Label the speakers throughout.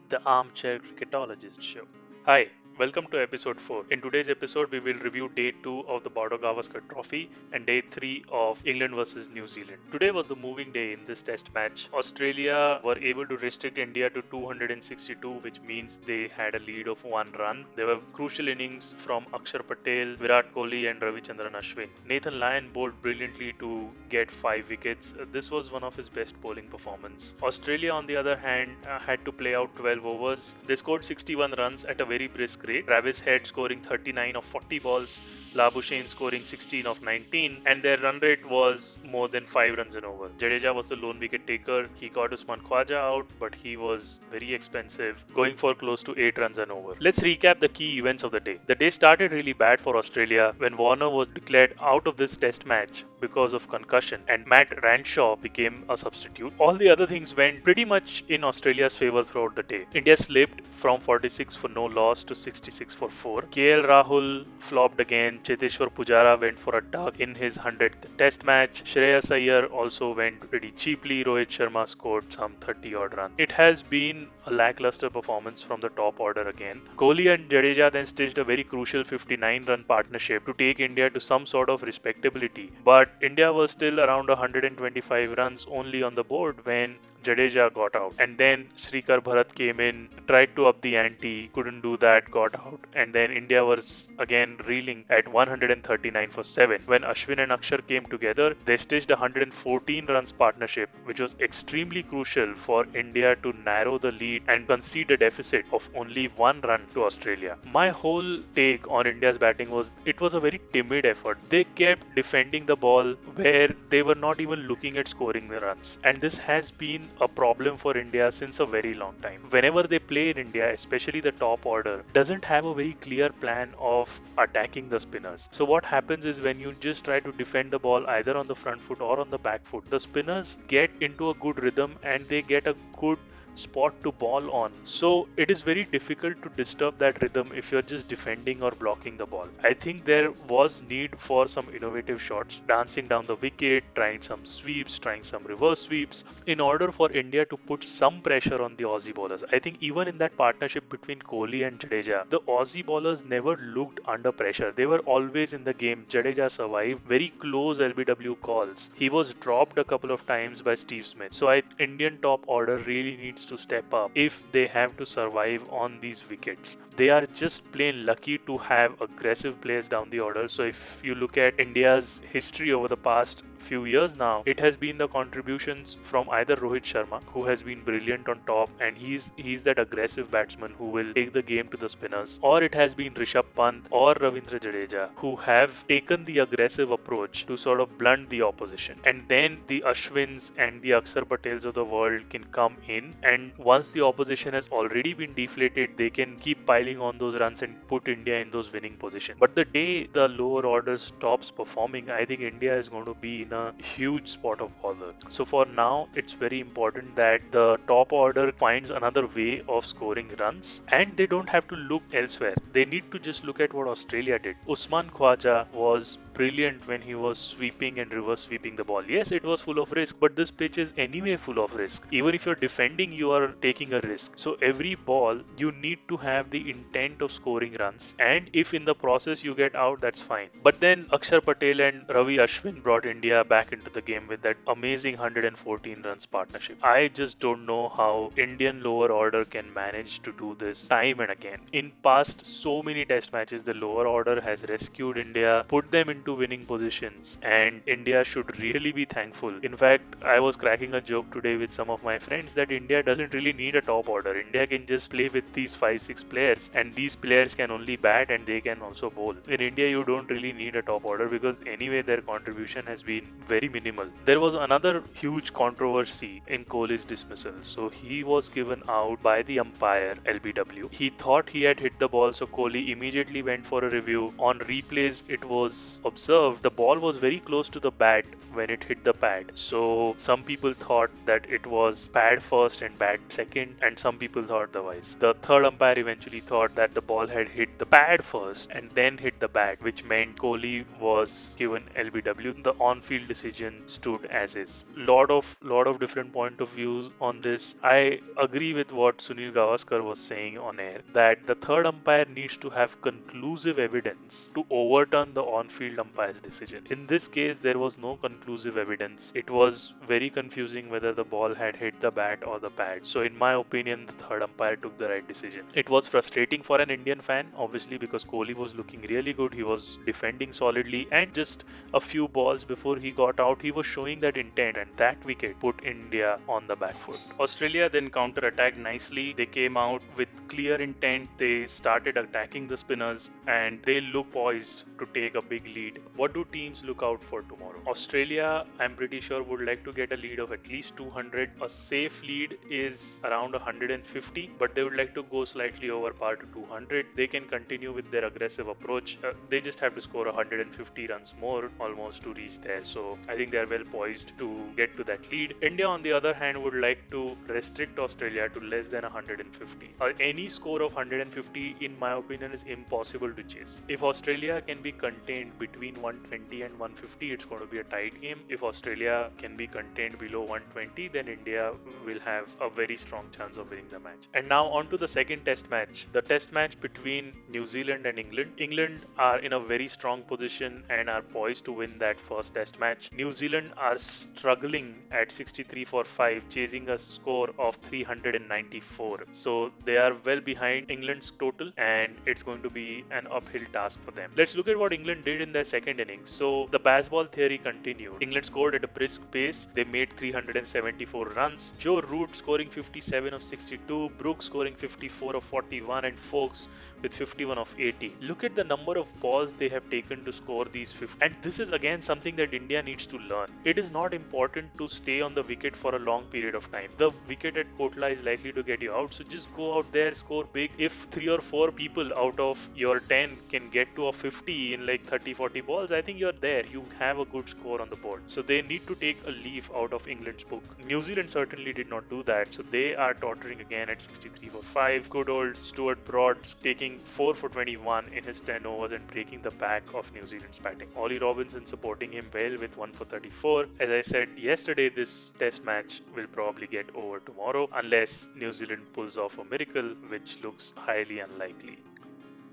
Speaker 1: the Armchair Cricketologist Show. Hi, welcome to episode 4. In today's episode, we will review day 2 of the Border Gavaskar Trophy and day 3 of England versus New Zealand. Today was the moving day in this test match. Australia were able to restrict India to 262, which means they had a lead of 1 run. There were crucial innings from Akshar Patel, Virat Kohli, and Ravichandran Ashwin. Nathan Lyon bowled brilliantly to get 5 wickets. This was one of his best bowling performances. Australia, on the other hand, had to play out 12 overs. They scored 61 runs at a very brisk rate. Travis Head scoring 39 of 40 balls, Labuschagne scoring 16 of 19, and their run rate was more than 5 runs an over. Jadeja was the lone wicket taker. He got Usman Khwaja out, but he was very expensive, going for close to 8 runs an over. Let's recap the key events of the day. The day started really bad for Australia when Warner was declared out of this test match because of concussion and Matt Ranshaw became a substitute. All the other things went pretty much in Australia's favour throughout the day. India slipped from 46 for no loss to 66 for 4. KL Rahul flopped again. Cheteshwar Pujara went for a duck in his 100th test match. Shreyas Iyer also went pretty cheaply. Rohit Sharma scored some 30 odd runs. It has been a lackluster performance from the top order again. Kohli and Jadeja then stitched a very crucial 59-run partnership to take India to some sort of respectability. But India was still around 125 runs only on the board when Jadeja got out. And then Shrikar Bharat came in, tried to up the ante, couldn't do that, got out. And then India was again reeling at 139 for 7. When Ashwin and Akshar came together, they stitched a 114 runs partnership, which was extremely crucial for India to narrow the lead and concede a deficit of only 1 run to Australia. My whole take on India's batting was it was a very timid effort. They kept defending the ball where they were not even looking at scoring the runs. And this has been a problem for India since a very long time. Whenever they play in India, especially the top order, doesn't have a very clear plan of attacking the spinners. So what happens is when you just try to defend the ball either on the front foot or on the back foot, the spinners get into a good rhythm and they get a good spot to ball on. So it is very difficult to disturb that rhythm if you're just defending or blocking the ball. I think there was need for some innovative shots, dancing down the wicket, trying some sweeps, trying some reverse sweeps in order for India to put some pressure on the Aussie bowlers. I think even in that partnership between Kohli and Jadeja, the Aussie bowlers never looked under pressure. They were always in the game. Jadeja survived very close LBW calls. He was dropped a couple of times by Steve Smith. So Indian top order really needs to step up if they have to survive on these wickets. They are just plain lucky to have aggressive players down the order. So if you look at India's history over the past few years now, it has been the contributions from either Rohit Sharma, who has been brilliant on top and he's that aggressive batsman who will take the game to the spinners, or it has been Rishabh Pant or Ravindra Jadeja who have taken the aggressive approach to sort of blunt the opposition. And then the Ashwins and the Akshar Patels of the world can come in, and once the opposition has already been deflated, they can keep piling on those runs and put India in those winning positions. But the day the lower order stops performing, I think India is going to be in a huge spot of bother. So for now, it's very important that the top order finds another way of scoring runs and they don't have to look elsewhere. They need to just look at what Australia did. Usman Khwaja was brilliant when he was sweeping and reverse sweeping the ball. Yes, it was full of risk, but this pitch is anyway full of risk. Even if you're defending, you are taking a risk. So every ball, you need to have the intent of scoring runs, and if in the process you get out, that's fine. But then Akshar Patel and Ravi Ashwin brought India back into the game with that amazing 114 runs partnership. I just don't know how Indian lower order can manage to do this time and again. In past so many test matches, the lower order has rescued India, put them into winning positions, and India should really be thankful. In fact, I was cracking a joke today with some of my friends that India doesn't really need a top order. India can just play with these 5-6 players, and these players can only bat and they can also bowl. In India, you don't really need a top order because anyway their contribution has been very minimal. There was another huge controversy in Kohli's dismissal. So he was given out by the umpire LBW. He thought he had hit the ball, so Kohli immediately went for a review. On replays, it was observed observed, the ball was very close to the bat when it hit the pad. So some people thought that it was pad first and bat second, and some people thought otherwise. The third umpire eventually thought that the ball had hit the pad first and then hit the bat, which meant Kohli was given LBW. The on-field decision stood as is. Lot of different point of views on this. I agree with what Sunil Gavaskar was saying on air, that the third umpire needs to have conclusive evidence to overturn the on-field umpire's decision. In this case, there was no conclusive evidence. It was very confusing whether the ball had hit the bat or the pad. So in my opinion, the third umpire took the right decision. It was frustrating for an Indian fan, obviously, because Kohli was looking really good. He was defending solidly, and just a few balls before he got out, he was showing that intent, and that wicket put India on the back foot. Australia then counter-attacked nicely. They came out with clear intent. They started attacking the spinners, and they look poised to take a big lead. What do teams look out for tomorrow? Australia, I'm pretty sure, would like to get a lead of at least 200. A safe lead is around 150, but they would like to go slightly over par to 200. They can continue with their aggressive approach. They just have to score 150 runs more almost to reach there. So I think they are well poised to get to that lead. India, on the other hand, would like to restrict Australia to less than 150. Any score of 150, in my opinion, is impossible to chase. If Australia can be contained between 120 and 150, it's going to be a tight game. If Australia can be contained below 120, then India will have a very strong chance of winning the match. And now on to the second test match. The test match between New Zealand and England. England are in a very strong position and are poised to win that first test match. New Zealand are struggling at 63 for 5, chasing a score of 394. So they are well behind England's total, and it's going to be an uphill task for them. Let's look at what England did in their second innings. So the baseball theory continued. England scored at a brisk pace. They made 374 runs. Joe Root scoring 57 of 62, Brooks scoring 54 of 41, and Foakes with 51 of 80. Look at the number of balls they have taken to score these 50. And this is again something that India needs to learn. It is not important to stay on the wicket for a long period of time. The wicket at Kotla is likely to get you out, so just go out there, score big. If 3 or 4 people out of your 10 can get to a 50 in like 30-40 balls, I think you're there. You have a good score on the board. So they need to take a leaf out of England's book. New Zealand certainly did not do that, so they are tottering again at 63 for 5. Good old Stuart Broad taking 4 for 21 in his 10 overs and breaking the back of New Zealand's batting. Ollie Robinson supporting him well with 1 for 34. As I said yesterday, this test match will probably get over tomorrow unless New Zealand pulls off a miracle, which looks highly unlikely.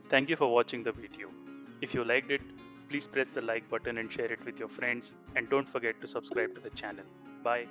Speaker 1: Thank you for watching the video. If you liked it, please press the like button and share it with your friends, and don't forget to subscribe to the channel. Bye.